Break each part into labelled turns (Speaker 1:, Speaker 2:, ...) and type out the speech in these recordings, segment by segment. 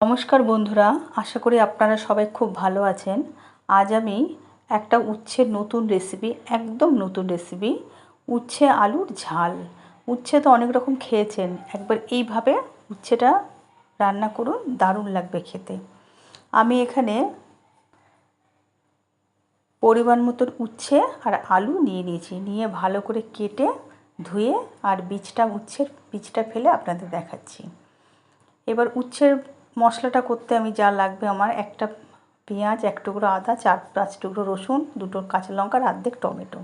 Speaker 1: নমস্কার বন্ধুরা, আশা করি আপনারা সবাই খুব ভালো আছেন। আজ আমি একটা উচ্ছের নতুন রেসিপি, একদম নতুন রেসিপি, উচ্ছে আলুর ঝাল। উচ্ছে তো অনেক রকম খেয়েছেন, একবার এইভাবে উচ্ছেটা রান্না করুন, দারুণ লাগবে খেতে। আমি এখানে পরিমাণ মতন উচ্ছে আর আলু নিয়েছি, নিয়ে ভালো করে কেটে ধুয়ে আর উচ্ছের বীজটা ফেলে আপনাদের দেখাচ্ছি। এবার উচ্ছের মশলাটা করতে আমি যা লাগবে, আমার একটা পেঁয়াজ, এক টুকরো আদা, 4-5 টুকরো রসুন, 2টো কাঁচা লঙ্কা, অর্ধেক টমেটো,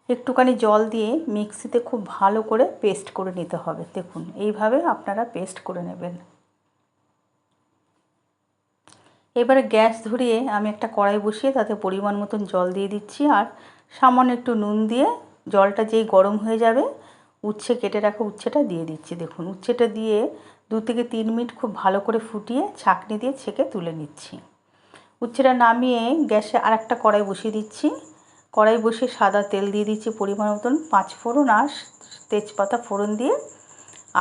Speaker 1: একটুখানি জল দিয়ে মিক্সিতে খুব ভালো করে পেস্ট করে নিতে হবে। দেখুন এইভাবে আপনারা পেস্ট করে নেবেন। এবারে গ্যাস ধরিয়ে আমি একটা কড়াই বসিয়ে তাতে পরিমাণ মতন জল দিয়ে দিচ্ছি, আর সামান্য একটু নুন দিয়ে জলটা যেই গরম হয়ে যাবে উচ্ছে কেটে রাখা উচ্ছেটা দিয়ে দিচ্ছি। দেখুন উচ্ছেটা দিয়ে 2 থেকে 3 মিনিট খুব ভালো করে ফুটিয়ে ছাঁকনি দিয়ে ছেঁকে তুলে নিচ্ছি। উচ্ছেটা নামিয়ে গ্যাসে আর একটা কড়াই বসিয়ে দিচ্ছি। কড়াই বসিয়ে সাদা তেল দিয়ে দিচ্ছি পরিমাণ মতন, 5 ফোড়ন আর তেজপাতা ফোড়ন দিয়ে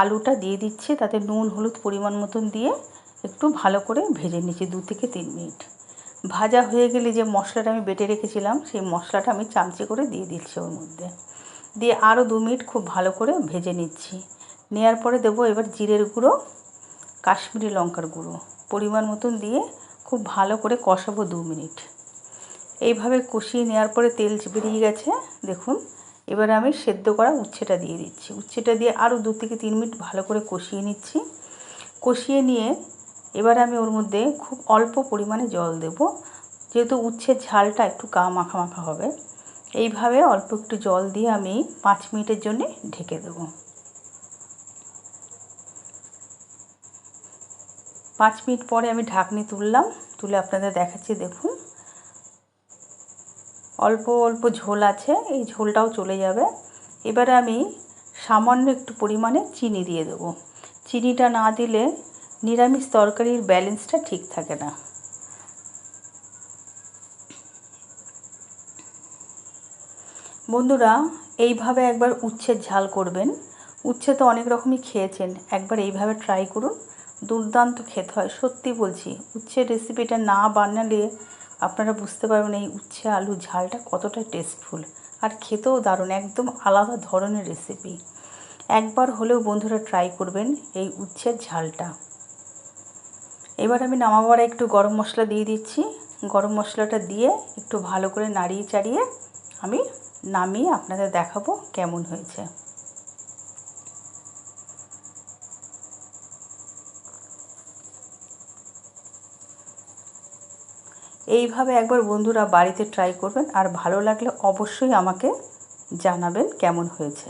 Speaker 1: আলুটা দিয়ে দিচ্ছি। তাতে নুন হলুদ পরিমাণ মতন দিয়ে একটু ভালো করে ভেজে নিচ্ছি 2 থেকে 3 মিনিট। ভাজা হয়ে গেলে যে মশলাটা আমি বেটে রেখেছিলাম সেই মশলাটা আমি চামচে করে দিয়ে দিচ্ছি ওর মধ্যে, দিয়ে আরও 2 মিনিট খুব ভালো করে ভেজে নিচ্ছি। নেওয়ার পরে দেবো এবার জিরের গুঁড়ো, কাশ্মীরি লঙ্কার গুঁড়ো পরিমাণ মতন দিয়ে খুব ভালো করে কষাবো 2 মিনিট। এইভাবে কষিয়ে নেওয়ার পরে তেল বেরিয়ে গেছে দেখুন। এবার আমি সেদ্ধ করা উচ্ছেটা দিয়ে দিচ্ছি। উচ্ছেটা দিয়ে আরও 2 থেকে 3 মিনিট ভালো করে কষিয়ে নিচ্ছি। কষিয়ে নিয়ে এবার আমি ওর মধ্যে খুব অল্প পরিমাণে জল দেব, যেহেতু উচ্ছের ঝালটা একটু মাখা মাখা হবে। এইভাবে অল্প একটু জল দিয়ে আমি 5 মিনিটের জন্য ঢেকে দেবো। 5 মিনিট পরে আমি ঢাকনি তুলে আপনাদের দেখাচ্ছি। দেখুন অল্প অল্প ঝোল আছে, এই ঝোলটাও চলে যাবে। এবারে আমি সামান্য একটু পরিমাণে চিনি দিয়ে দেবো। চিনিটা না দিলে নিরামিষ তরকারির ব্যালেন্সটা ঠিক থাকে না। বন্ধুরা এইভাবে একবার উচ্ছের ঝাল করবেন। উচ্ছে তো অনেক রকমই খেয়েছেন, একবার এইভাবে ট্রাই করুন, দুর্দান্ত খেতে হয়। সত্যি বলছি, উচ্ছের রেসিপিটা না বানালে আপনারা বুঝতে পারবেন এই উচ্ছে আলু ঝালটা কতটা টেস্টফুল, আর খেতেও দারুণ, একদম আলাদা ধরনের রেসিপি। একবার হলেও বন্ধুরা ট্রাই করবেন এই উচ্ছের ঝালটা। এবার আমি নামাবার একটু গরম মশলা দিয়ে দিচ্ছি। গরম মশলাটা দিয়ে একটু ভালো করে নাড়িয়ে চাড়িয়ে আমি নামিয়ে আপনাদের দেখাবো কেমন হয়েছে। এইভাবে একবার বন্ধুরা বাড়িতে ট্রাই করবেন, আর ভালো লাগলে অবশ্যই আমাকে জানাবেন কেমন হয়েছে।